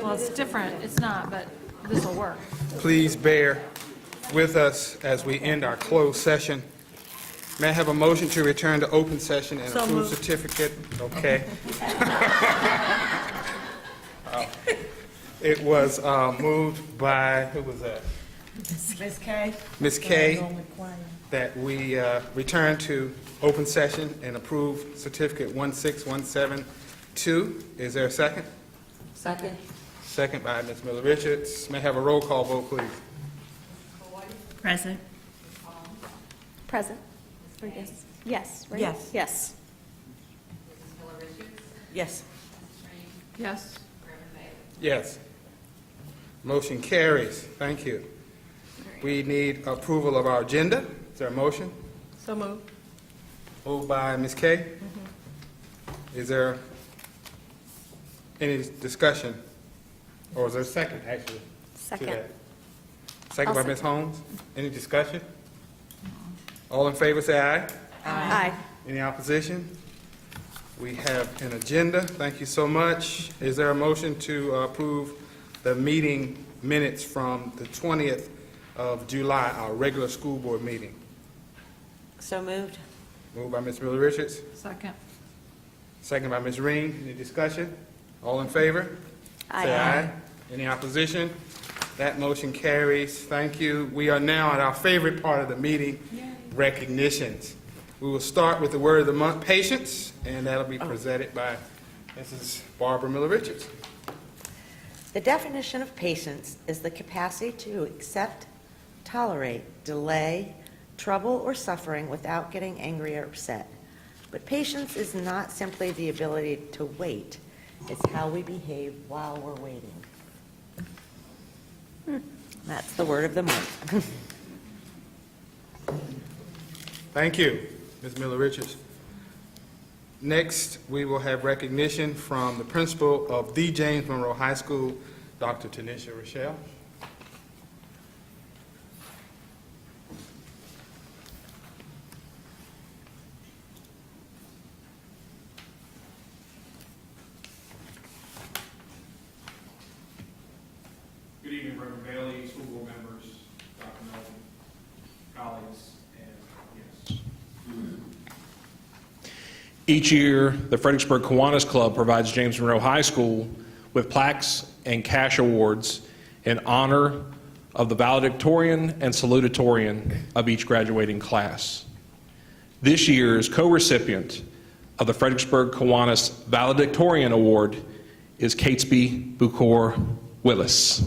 Well, it's different. It's not, but this will work. Please bear with us as we end our closed session. May I have a motion to return to open session and approve certificate? Okay. It was moved by, who was that? Ms. Kay? Ms. Kay, that we return to open session and approve certificate 16172. Is there a second? Second. Second by Ms. Miller Richards. May I have a roll call vote, please? Present. Present. Or yes. Yes, right? Yes. Yes. Yes. Yes. Yes. Motion carries. Thank you. We need approval of our agenda. Is there a motion? So moved. Moved by Ms. Kay. Is there any discussion? Or is there a second, actually? to Second. that? Second by I'll Ms. Holmes. Any discussion? All in favor, say aye. Aye. Any opposition? We have an agenda. Thank you so much. Is there a motion to approve the meeting minutes from the 20th of July, our regular school board meeting? So moved. Moved by Ms. Miller Richards, Second. second by Ms. Ring. Any discussion? All in favor? Say aye. Any opposition? That motion carries. Thank you. We are now at our favorite part of the meeting, recognitions. We will start with the word of the month, patience, and that'll be presented by Mrs. Barbara Miller Richards. The definition of patience is the capacity to accept, tolerate, delay, trouble, or suffering without getting angry or upset. But patience is not simply the ability to wait. It's how we behave while we're waiting. That's the word of the month. Thank you, Ms. Miller Richards. Next, we will have recognition from the principal of the James Monroe High School, Dr. Tanisha Rochelle. Good evening, Reverend Bailey, school board members, Dr. Melvin, colleagues, and yes. Each year, the Fredericksburg Kiwanis Club provides James Monroe High School with plaques and cash awards in honor of the valedictorian and salutatorian of each graduating class. This year's co-recipient of the Fredericksburg Kiwanis Valedictorian Award is Catesby Bucor Willis.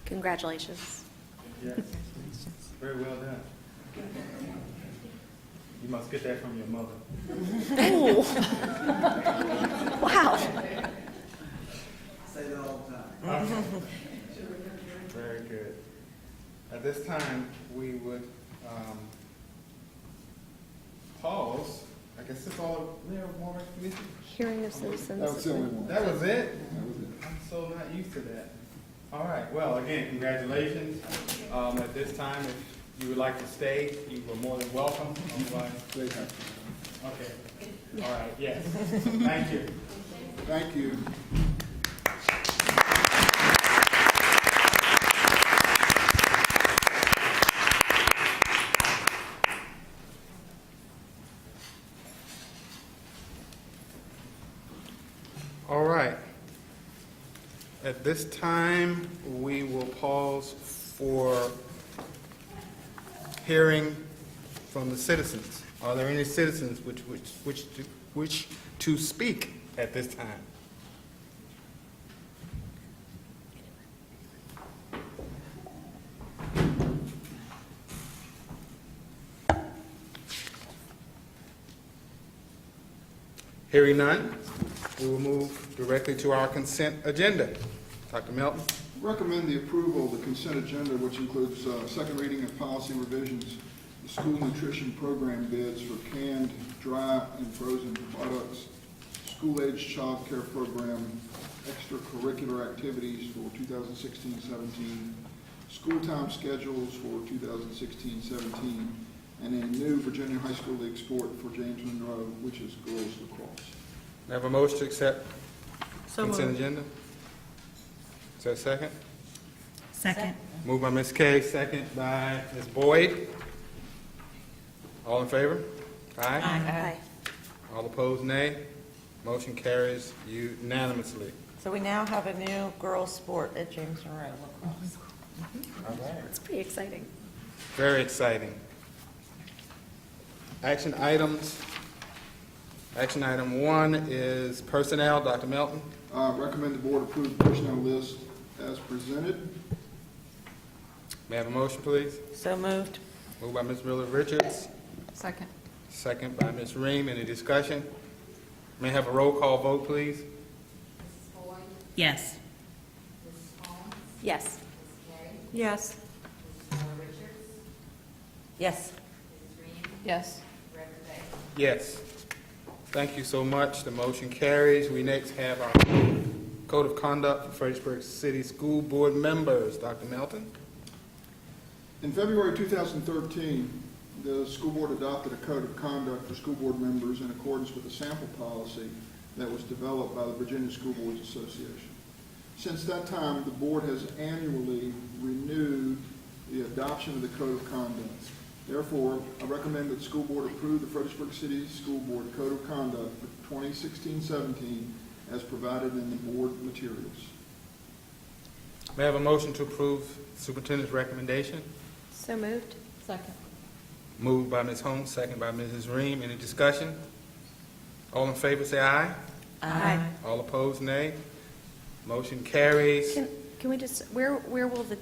Congratulations. Yes. Very well done. You must get that from your mother. Wow. Say that all the time. Very good. At this time, we would pause. I guess that's all there more recognition. Hearing of citizens. That was the only one. That was it? That was it. I'm so not used to that. All right, well, again, congratulations. At this time, if you would like to stay, you are more than welcome. Otherwise, Great. okay. All right, yes. Thank you. Thank you. All right. At this time, we will pause for hearing from the citizens. Are there any citizens which to speak at this time? Hearing none, we will move directly to our consent agenda. Dr. Melton. Recommend the approval of the consent agenda, which includes second reading of policy revisions the school nutrition program bids for canned, dry, and frozen products, school-age child care program, extracurricular activities for 2016-17, school time schedules for 2016-17, and a new Virginia High School League sport for James Monroe, which is girls lacrosse. May I have a motion to accept So consent moved. agenda? Is there a second? Second. Moved by Ms. Kay, second by Ms. Boyd. All in favor? Aye. Aye. All opposed, nay. Motion carries unanimously. So we now have a new girls' sport at James Monroe lacrosse. All right. It's pretty exciting. Very exciting. Action items. Action item 1 is personnel. Dr. Melton. Recommend the board approve the personnel list as presented. May I have a motion, please? So moved. Moved by Ms. Miller Richards, Second. second by Ms. Ream. Any discussion? May I have a roll call vote, please? Yes. Yes. Yes. Yes. Yes. Yes. Thank you so much. The motion carries. We next have our Code of Conduct for Fredericksburg City School Board members. Dr. Melton? In February 2013, the school board adopted a code of conduct for school board members in accordance with a sample policy that was developed by the Virginia School Boards Association. Since that time, the board has annually renewed the adoption of the code of conduct. Therefore, I recommend that the school board approve the Fredericksburg City School Board Code of Conduct for 2016-17 as provided in the board materials. May I have a motion to approve superintendent's recommendation? So moved. Second. Moved by Ms. Holmes, second by Mrs. Ream. Any discussion? All in favor, say aye. Aye. All opposed, nay. Motion carries. Can we just, where will the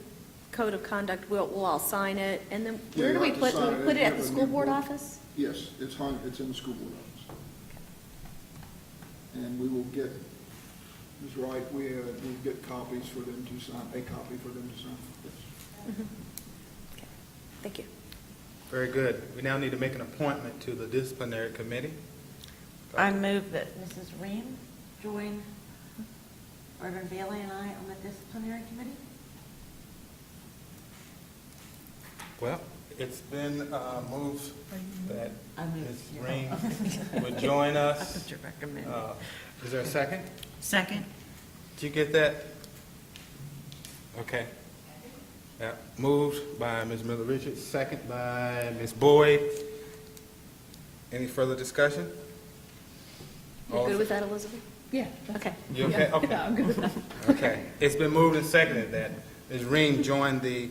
code of conduct, we'll all sign it, and then Yeah, where do you'll we have to put, sign do it. we put it You at have the a school new board board. office? Yes, it's in the school board office. And we will get, Ms. Wright, we'll get copies for them to sign, a copy for them to sign. Yes. Okay. Thank you. Very good. We now need to make an appointment to the disciplinary committee. I move that Mrs. Ream join Reverend Bailey and I on the disciplinary committee. Well, it's been moved that I move, Ms. yeah. Ream would join us. That's what you recommend. Is there a second? Second. Did you get that? Okay. Yeah. Moved by Ms. Miller Richards, second by Ms. Boyd. Any further discussion? You All good in- with that, Elizabeth? Yeah. Okay. You okay? Okay. Yeah, I'm good with that. Okay. It's been moved and seconded that Ms. Ream join the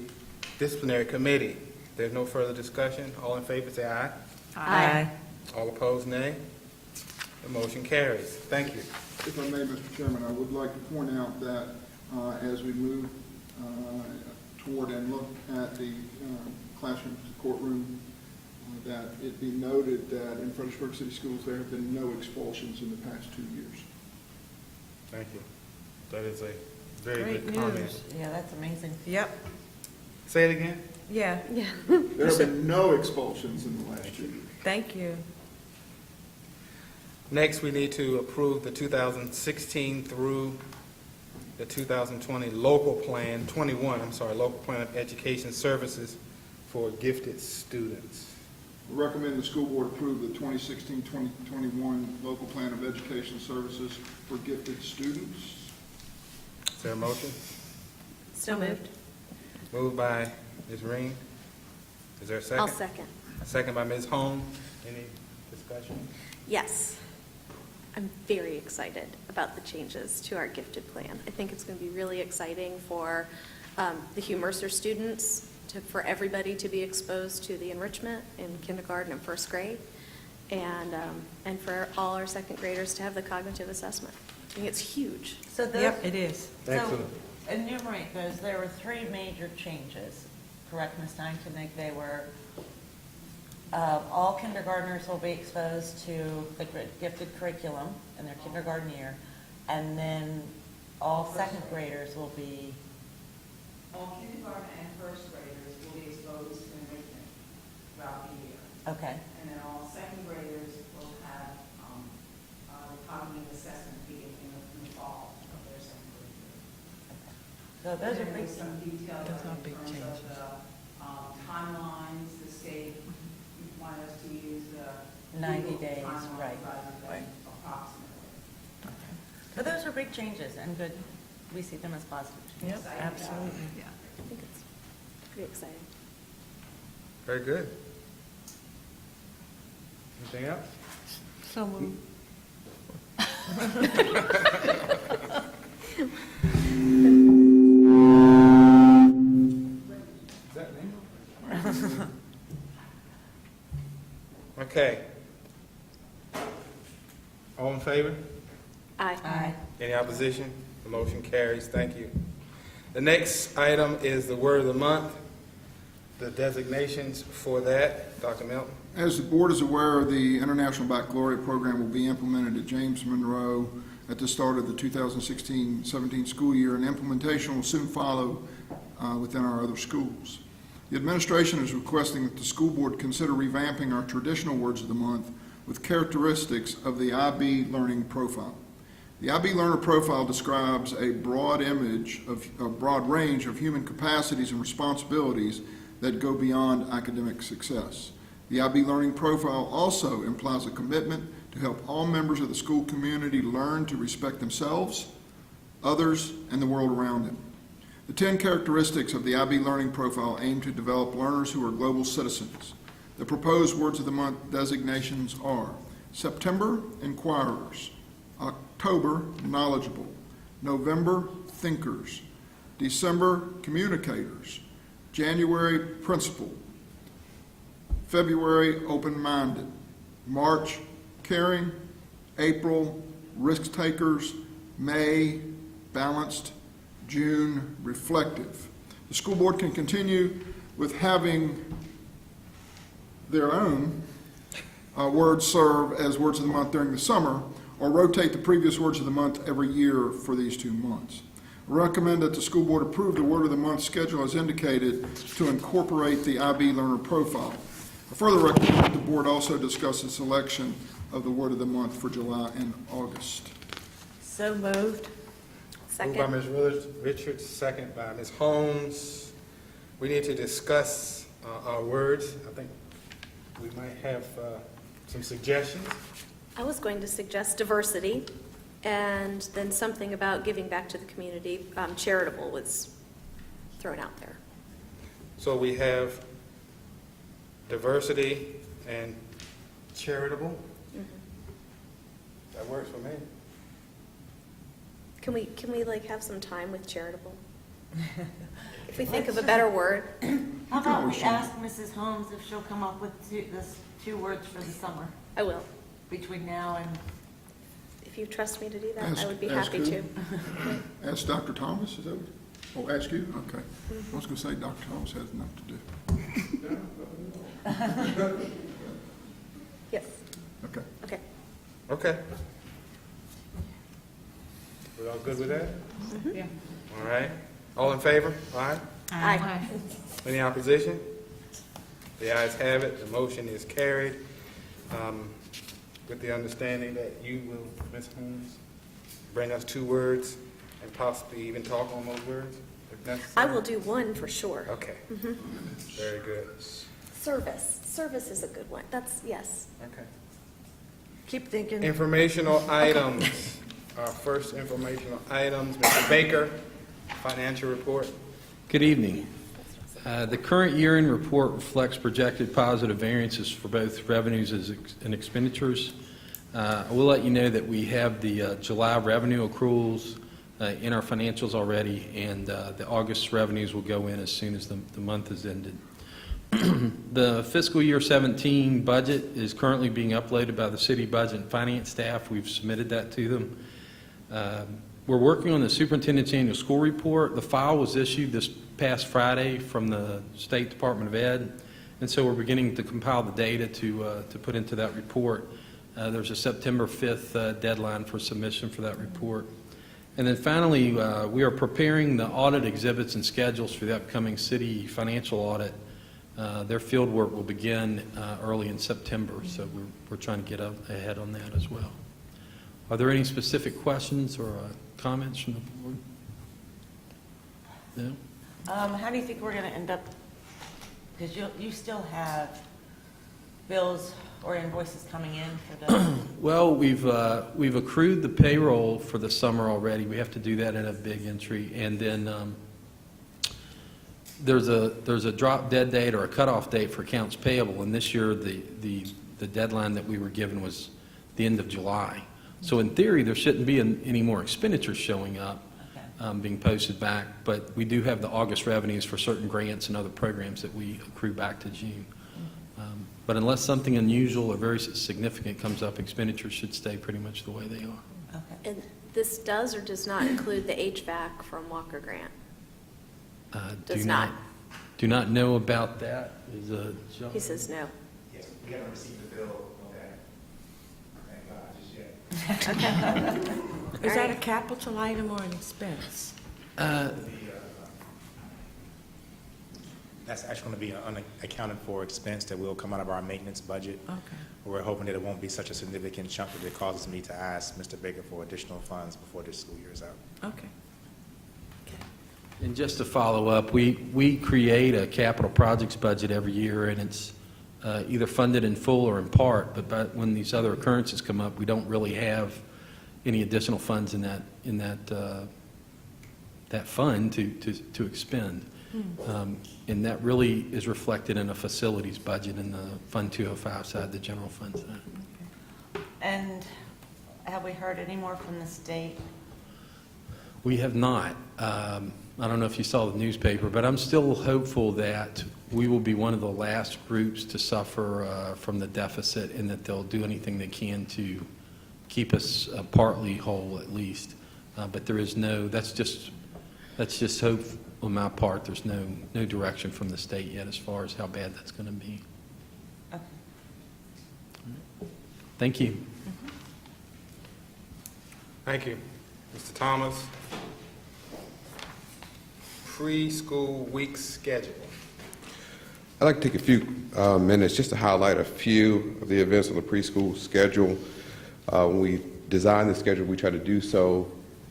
disciplinary committee. There's no further discussion. All in favor, say aye. Aye. All opposed, nay. The motion carries. Thank you. If I may, Mr. Chairman, I would like to point out that as we move toward and look at the classroom courtroom, that it be noted that in Fredericksburg City Schools, there have been no expulsions in the past 2 years. Thank you. That is a very Great good comment. news. Yeah, that's amazing. Yep. Say it again. Yeah. Yeah. There have been no expulsions in the last 2 years. Thank you. Next, we need to approve the 2016 through the 2020 local plan, local plan of education services for gifted students. We recommend the school board approve the 2016-2021 local plan of education services for gifted students. Is there a motion? So moved. Moved by Ms. Ream. Is there a second? I'll second. A second by Ms. Holmes. Any discussion? Yes. I'm very excited about the changes to our gifted plan. I think it's going to be really exciting for the Hugh Mercer students, for everybody to be exposed to the enrichment in kindergarten and first grade, and for all our second graders to have the cognitive assessment. I think it's huge. So those, Yep, it is. so Excellent. enumerate those. There were 3 major changes. Correct, Ms. Steinkinig? They were all kindergartners will be exposed to the gifted curriculum in their kindergarten year, and then all second graders will be. All kindergarten and first graders will be exposed to enrichment throughout the year. Okay. And then all second graders will have the cognitive assessment beginning in the fall of their second grade year. So those are And big. then some details Those are in big terms of changes. the timelines, the state want us to use the 90 legal days, timeline right, rather than right. approximately. But those are big changes and good. We see them as positive. Yep, absolutely. I think it's pretty exciting. Very good. Anything else? So moved. Is that me? Okay. All in favor? Aye. Any opposition? The motion carries. Thank you. The next item is the word of the month. The designations for that, Dr. Milton. As the board is aware, the International Baccalaureate program will be implemented at James Monroe at the start of the 2016-17 school year, and implementation will soon follow within our other schools. The administration is requesting that the school board consider revamping our traditional words of the month with characteristics of the IB learning profile. The IB learner profile describes a broad range of human capacities and responsibilities that go beyond academic success. The IB learning profile also implies a commitment to help all members of the school community learn to respect themselves, others, and the world around them. The 10 characteristics of the IB learning profile aim to develop learners who are global citizens. The proposed words of the month designations are September, inquirers; October, knowledgeable; November, thinkers; December, communicators; January, principled; February, open-minded; March, caring; April, risk takers; May, balanced; June, reflective. The school board can continue with having their own words serve as words of the month during the summer, or rotate the previous words of the month every year for these 2 months. I recommend that the school board approve the word of the month schedule as indicated to incorporate the IB learner profile. I further recommend that the board also discuss the selection of the word of the month for July and August. So moved. Moved by Second. Ms. Richards, second by Ms. Holmes. We need to discuss our words. I think we might have some suggestions. I was going to suggest diversity, and then something about giving back to the community. Charitable was thrown out there. So we have diversity and charitable. That works for me. Can we like have some time with charitable? If we think of a better word. How about we ask Mrs. Holmes if she'll come up with two words for the summer I will. between now and... If you trust me to do that, I would be Ask happy who? to. Ask Dr. Thomas, is that what? Oh, ask you? Okay. I was going to say Dr. Thomas has enough to do. Yes. Okay. Okay. Okay. We all good with that? Yeah. All right. All in favor? Aye. Aye. Any opposition? The ayes have it. The motion is carried. With the understanding that you will, Ms. Holmes, bring us 2 words and possibly even talk on those words, if necessary? I will do one for sure. Okay. Very good. Service. Service is a good one. That's, yes. Okay. Keep thinking. Informational items. Our first informational items, Mr. Baker, financial report. Good evening. The current year-end report reflects projected positive variances for both revenues and expenditures. I will let you know that we have the July revenue accruals in our financials already, and the August revenues will go in as soon as the month is ended. The fiscal year 17 budget is currently being uploaded by the city budget and finance staff. We've submitted that to them. We're working on the superintendent's annual school report. The file was issued this past Friday from the State Department of Ed, and so we're beginning to compile the data to put into that report. There's a September 5th deadline for submission for that report. And then finally, we are preparing the audit exhibits and schedules for the upcoming city financial audit Their field work will begin early in September, so we're trying to get ahead on that as well. Are there any specific questions or comments from the board? No? How do you think we're going to end up, because you still have bills or invoices coming in for the, Well, we've accrued the payroll for the summer already. We have to do that in a big entry, and then there's a drop dead date or a cutoff date for accounts payable, and this year the deadline that we were given was the end of July. So in theory, there shouldn't be any more expenditures showing up, being posted back, but we do have the August revenues for certain grants and other programs that we accrue back to June. But unless something unusual or very significant comes up, expenditures should stay pretty much the way they are. And this does or does not include the HVAC from Walker Grant? Does not. Do not know about that. He says no. Yes, we haven't received the bill on that. Thank God, just yet. Is that a capital item or an expense? That's actually going to be an unaccounted for expense that will come out of our maintenance budget. Okay. We're hoping that it won't be such a significant chunk that it causes me to ask Mr. Baker for additional funds before this school year is out. Okay. And just to follow up, we create a capital projects budget every year, and it's either funded in full or in part, but when these other occurrences come up, we don't really have any additional funds in that fund to expend. And that really is reflected in a facilities budget in the Fund 205 side, the general fund side. and have we heard any more from the state? We have not. I don't know if you saw the newspaper, but I'm still hopeful that we will be one of the last groups to suffer from the deficit, and that they'll do anything they can to keep us partly whole at least. But there is that's just hope on my part. There's no direction from the state yet as far as how bad that's going to be. Okay. Thank you. Thank you. Mr. Thomas. Preschool week schedule. I'd like to take a few minutes just to highlight a few of the events on the preschool schedule. When we design the schedule, we try to do so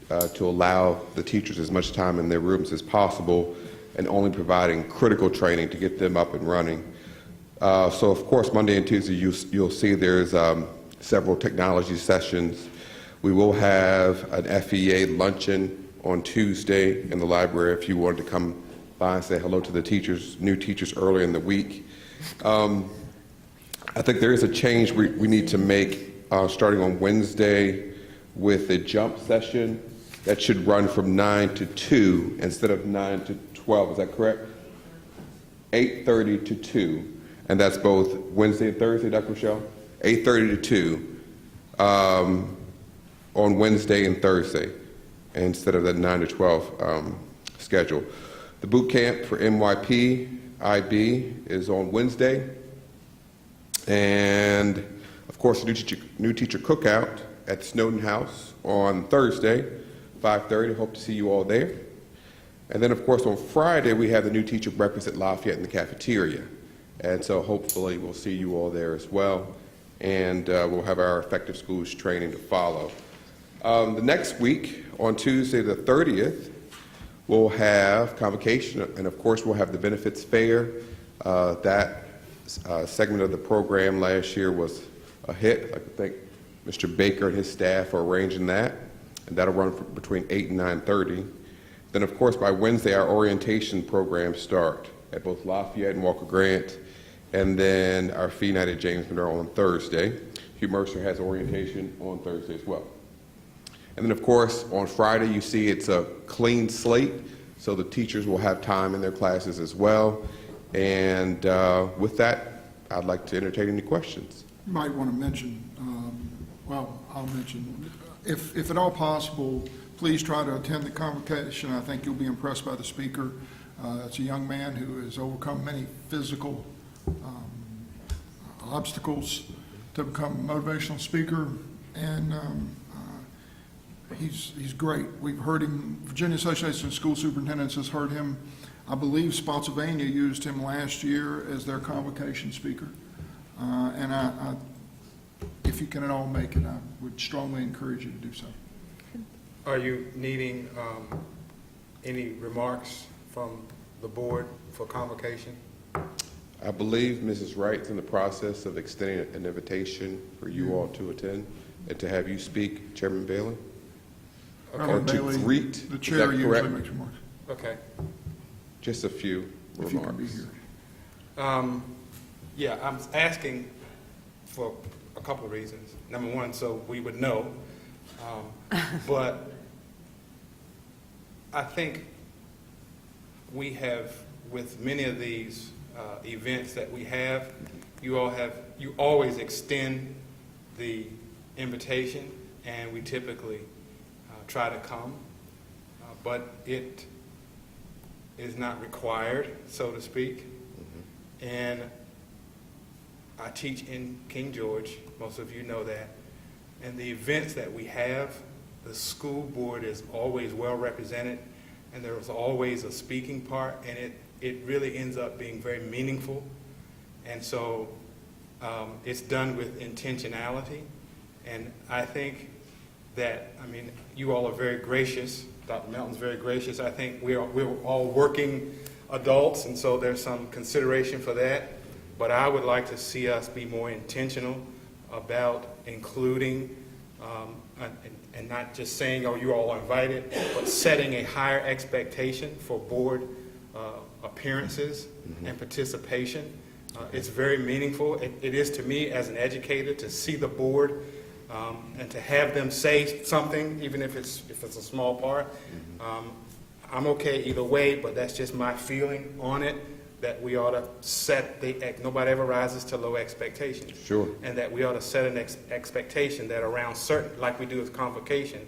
to allow the teachers as much time in their rooms as possible, and only providing critical training to get them up and running. So of course, Monday and Tuesday, you'll see there's several technology sessions. We will have an FEA luncheon on Tuesday in the library if you wanted to come by and say hello to the teachers, new teachers earlier in the week. I think there is a change we need to make starting on Wednesday with a jump session that should run from 9 to 2 instead of 9 to 12. Is that correct? 8:30 to 2. And that's both Wednesday and Thursday, Dr. Michelle? 8:30 to 2 on Wednesday and Thursday instead of that 9 to 12 schedule. The boot camp for MYP IB is on Wednesday. And of course, new teacher cookout at Snowden House on Thursday, 5:30. Hope to see you all there. And then, of course, on Friday, we have the new teacher breakfast at Lafayette in the cafeteria. And so hopefully we'll see you all there as well. And we'll have our effective schools training to follow. The next week, on Tuesday the 30th, we'll have convocation, and of course we'll have the benefits fair. That segment of the program last year was a hit. I think Mr. Baker and his staff are arranging that, and that'll run between 8 and 9:30. Then, of course, by Wednesday, our orientation programs start at both Lafayette and Walker Grant, and then our fee night at James Monroe on Thursday. Hugh Mercer has orientation on Thursday as well. And then, of course, on Friday, you see it's a clean slate, so the teachers will have time in their classes as well. And with that, I'd like to entertain any questions. You might want to mention, I'll mention, if at all possible, please try to attend the convocation. I think you'll be impressed by the speaker. It's a young man who has overcome many physical obstacles to become a motivational speaker, and he's great. We've heard him, Virginia Association of School Superintendents has heard him I believe Spotsylvania used him last year as their convocation speaker. And if you can at all make it, I would strongly encourage you to do so. Are you needing any remarks from the board for convocation? I believe Mrs. Wright's in the process of extending an invitation for you all to attend and to have you speak, Chairman Bailey. Or to greet, the is chair that usually correct? makes remarks, Okay. Just a few if you can be remarks. here. Yeah, I'm asking for a couple of reasons. Number one, so we would know. But I think we have, with many of these events that we have, you always extend the invitation, and we typically try to come, but it is not required, so to speak. And I teach in King George, most of you know that, and the events that we have, the school board is always well represented, and there's always a speaking part, and it really ends up being very meaningful. And so it's done with intentionality, and I think that, you all are very gracious. Dr. Melton's very gracious. I think we're all working adults, and so there's some consideration for that. But I would like to see us be more intentional about including, and not just saying, oh, you all are invited, but setting a higher expectation for board appearances and participation. It's very meaningful. It is to me as an educator to see the board and to have them say something, even if it's a small part. I'm okay either way, but that's just my feeling on it, that we ought to set nobody ever rises to low expectations. Sure. And that we ought to set an expectation that around certain, like we do with convocation,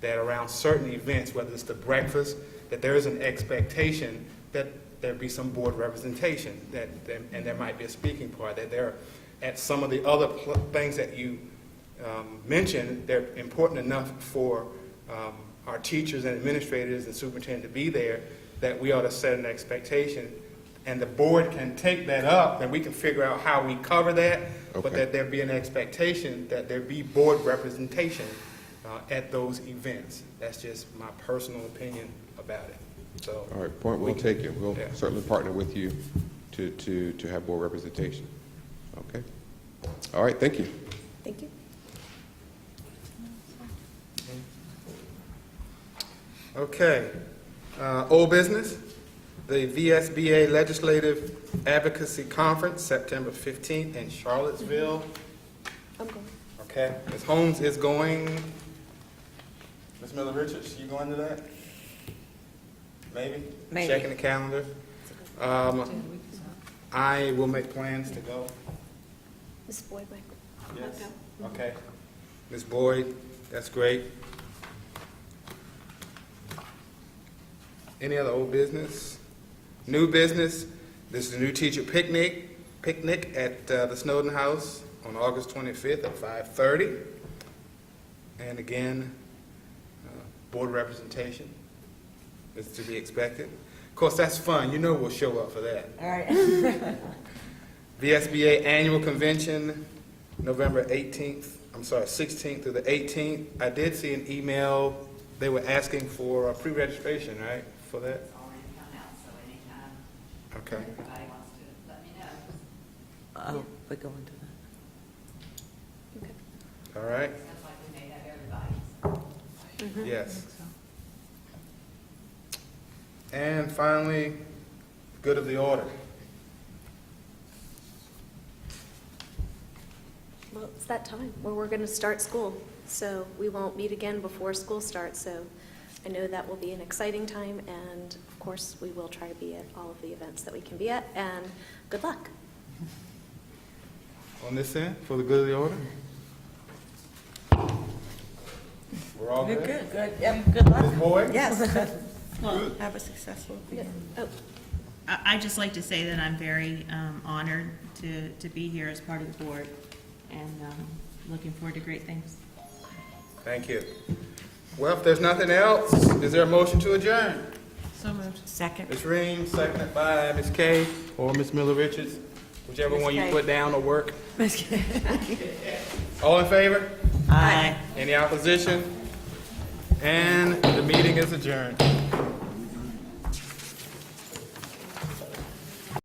that around certain events, whether it's the breakfast, that there is an expectation that there be some board representation, and there might be a speaking part, that there, at some of the other things that you mentioned, they're important enough for our teachers and administrators and superintendent to be there, that we ought to set an expectation, and the board can take that up, and we can figure out how we cover that, but that there be an expectation that there be board representation at those events. That's just my personal opinion about it. So, All right, point well taken. We'll yeah. certainly partner with you to have board representation. Okay. All right, thank you. Thank you. Okay. Old business, the VSBA Legislative Advocacy Conference, September 15th in Charlottesville. I'm going. Okay. Ms. Holmes is going. Ms. Miller-Richards, you going to that? Maybe? Maybe. Checking the calendar. I will make plans to go. Ms. Boyd, Michael. Yes. Okay. Ms. Boyd, that's great. Any other old business? New business, this is the new teacher picnic at the Snowden House on August 25th at 5:30. And again, board representation is to be expected. Of course, that's fun. You know we'll show up for that. All right. VSBA Annual Convention, November 16th through the 18th. I did see an email. They were asking for a pre-registration, right, for that? It's already come out, so anytime Okay. everybody wants to let me know. Oh, we're going to that. Okay. All right. Sounds like we may have everybody. Yes. And finally, good of the order. Well, it's that time where we're going to start school, so we won't meet again before school starts. So I know that will be an exciting time, and of course, we will try to be at all of the events that we can be at, and good luck. On this end, for the good of the order? We're all good? Good. Yep, good luck. Ms. Boyd? Yes. Well, have a successful weekend. Oh, I'd just like to say that I'm very honored to be here as part of the board, and looking forward to great things. Thank you. Well, if there's nothing else, is there a motion to adjourn? So moved. Second. Ms. Ring, seconded by Ms. Kay or Ms. Miller Richards, whichever one you Kay. put down will work. All in favor? Aye. Any opposition? And the meeting is adjourned.